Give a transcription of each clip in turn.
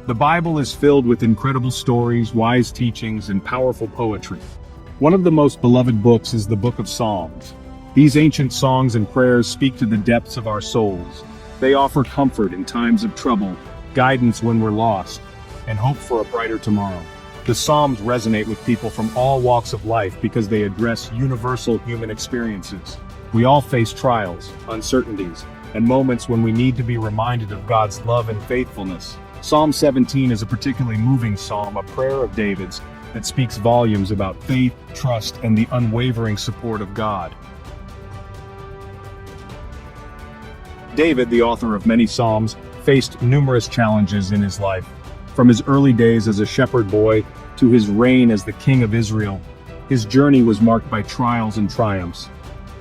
The Bible is filled with incredible stories, wise teachings, and powerful poetry. One of the most beloved books is the Book of Psalms. These ancient songs and prayers speak to the depths of our souls. They offer comfort in times of trouble, guidance when we're lost, and hope for a brighter tomorrow. The Psalms resonate with people from all walks of life because they address universal human experiences. We all face trials, uncertainties, and moments when we need to be reminded of God's love and faithfulness. Psalm 17 is a particularly moving psalm, a prayer of David's that speaks volumes about faith, trust, and the unwavering support of God. David, the author of many psalms, faced numerous challenges in his life. From his early days as a shepherd boy to his reign as the king of Israel, his journey was marked by trials and triumphs.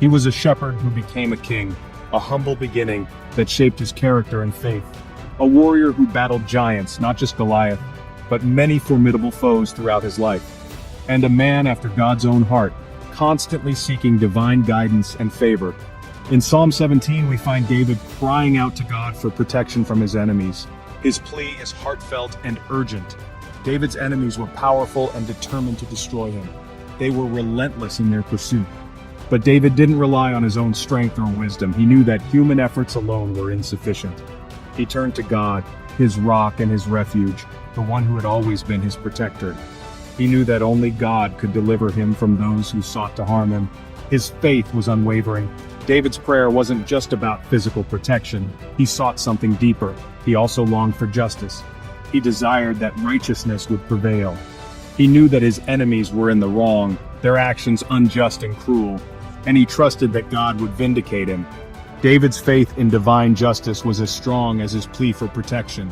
He was a shepherd who became a king, a humble beginning that shaped his character and faith. A warrior who battled giants, not just Goliath, but many formidable foes throughout his life. And a man after God's own heart, constantly seeking divine guidance and favor. In Psalm 17, we find David crying out to God for protection from his enemies. His plea is heartfelt and urgent. David's enemies were powerful and determined to destroy him. They were relentless in their pursuit. But David didn't rely on his own strength or wisdom. He knew that human efforts alone were insufficient. He turned to God, his rock and his refuge, the one who had always been his protector. He knew that only God could deliver him from those who sought to harm him. His faith was unwavering. David's prayer wasn't just about physical protection. He sought something deeper. He also longed for justice. He desired that righteousness would prevail. He knew that his enemies were in the wrong, their actions unjust and cruel, and he trusted that God would vindicate him. David's faith in divine justice was as strong as his plea for protection.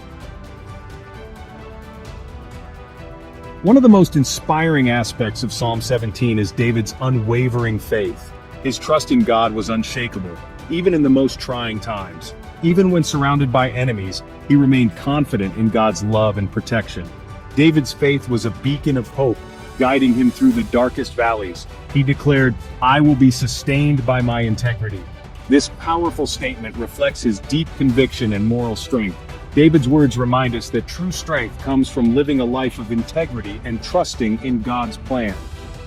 One of the most inspiring aspects of Psalm 17 is David's unwavering faith. His trust in God was unshakable, even in the most trying times. Even when surrounded by enemies, he remained confident in God's love and protection. David's faith was a beacon of hope, guiding him through the darkest valleys. He declared, "I will be sustained by my integrity." This powerful statement reflects his deep conviction and moral strength. David's words remind us that true strength comes from living a life of integrity and trusting in God's plan.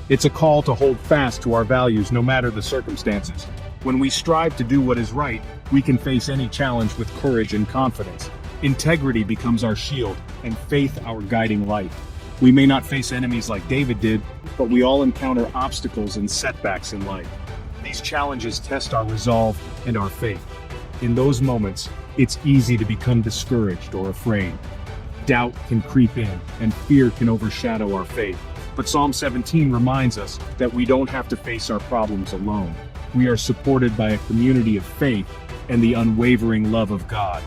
It's a call to hold fast to our values no matter the circumstances. When we strive to do what is right, we can face any challenge with courage and confidence. Integrity becomes our shield, and faith our guiding light. We may not face enemies like David did, but we all encounter obstacles and setbacks in life. These challenges test our resolve and our faith. In those moments, it's easy to become discouraged or afraid. Doubt can creep in, and fear can overshadow our faith. But Psalm 17 reminds us that we don't have to face our problems alone. We are supported by a community of faith and the unwavering love of God.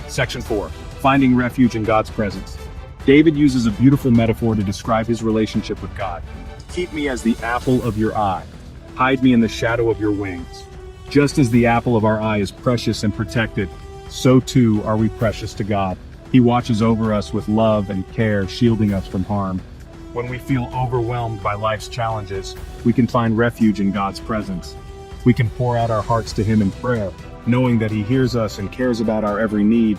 Section 4. Finding refuge in God's presence. David uses a beautiful metaphor to describe his relationship with God. "Keep me as the apple of your eye. Hide me in the shadow of your wings." Just as the apple of our eye is precious and protected, so too are we precious to God. He watches over us with love and care, shielding us from harm. When we feel overwhelmed by life's challenges, we can find refuge in God's presence. We can pour out our hearts to Him in prayer, knowing that He hears us and cares about our every need.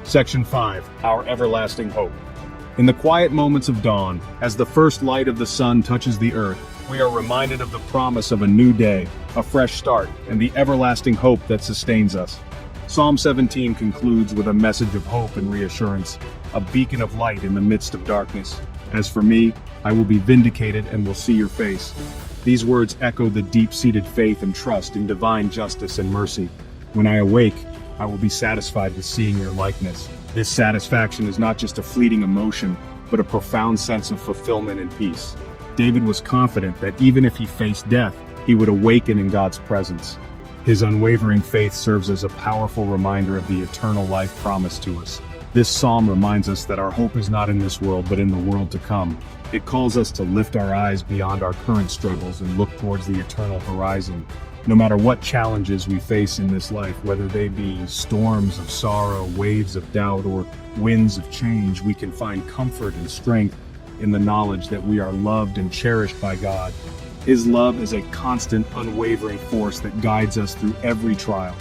Section 5. Our everlasting hope. In the quiet moments of dawn, as the first light of the sun touches the earth, we are reminded of the promise of a new day, a fresh start, and the everlasting hope that sustains us. Psalm 17 concludes with a message of hope and reassurance, a beacon of light in the midst of darkness. "As for me, I will be vindicated and will see your face." These words echo the deep-seated faith and trust in divine justice and mercy. "When I awake, I will be satisfied with seeing your likeness." This satisfaction is not just a fleeting emotion, but a profound sense of fulfillment and peace. David was confident that even if he faced death, he would awaken in God's presence. His unwavering faith serves as a powerful reminder of the eternal life promised to us. This psalm reminds us that our hope is not in this world, but in the world to come. It calls us to lift our eyes beyond our current struggles and look towards the eternal horizon. No matter what challenges we face in this life, whether they be storms of sorrow, waves of doubt, or winds of change, we can find comfort and strength in the knowledge that we are loved and cherished by God. His love is a constant, unwavering force that guides us through every trial.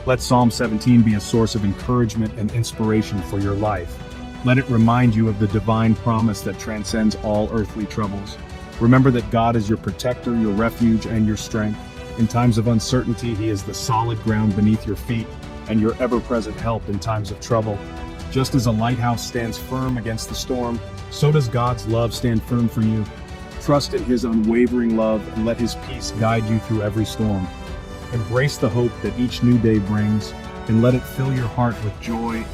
Let Psalm 17 be a source of encouragement and inspiration for your life. Let it remind you of the divine promise that transcends all earthly troubles. Remember that God is your protector, your refuge, and your strength. In times of uncertainty, He is the solid ground beneath your feet and your ever-present help in times of trouble. Just as a lighthouse stands firm against the storm, so does God's love stand firm for you. Trust in His unwavering love and let His peace guide you through every storm. Embrace the hope that each new day brings and let it fill your heart with joy.